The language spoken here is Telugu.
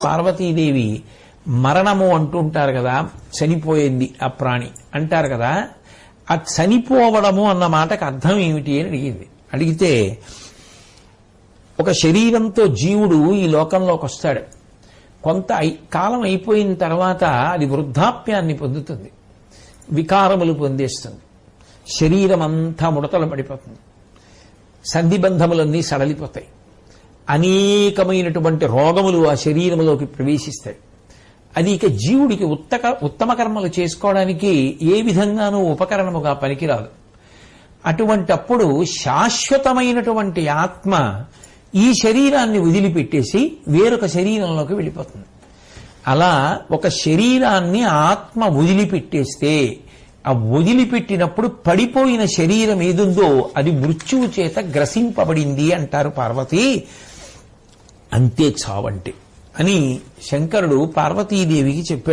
పార్వతీదేవి మరణము అంటుంటారు కదా, చనిపోయింది ఆ ప్రాణి అంటారు కదా. ఆ చనిపోవడము అన్న మాటకు అర్థం ఏమిటి అని అడిగింది. అడిగితే ఒక శరీరంతో జీవుడు ఈ లోకంలోకి వస్తాడు. కొంత కాలం అయిపోయిన తర్వాత అది వృద్ధాప్యాన్ని పొందుతుంది, వికారములు పొందేస్తుంది, శరీరం అంతా ముడతలు పడిపోతుంది, సంధిబంధములన్నీ సడలిపోతాయి, అనేకమైనటువంటి రోగములు ఆ శరీరంలోకి ప్రవేశిస్తాయి. అది ఇక జీవుడికి ఉత్తమ కర్మలు చేసుకోవడానికి ఏ విధంగానూ ఉపకరణముగా పనికిరాదు. అటువంటప్పుడు శాశ్వతమైనటువంటి ఆత్మ ఈ శరీరాన్ని వదిలిపెట్టేసి వేరొక శరీరంలోకి వెళ్ళిపోతుంది. అలా ఒక శరీరాన్ని ఆత్మ వదిలిపెట్టేస్తే ఆ వదిలిపెట్టినప్పుడు పడిపోయిన శరీరం ఏదుందో అది మృత్యువు చేత గ్రసింపబడింది అంటారు పార్వతి. అంతే చావంటే అని శంకరుడు పార్వతీదేవికి చెప్పాడు.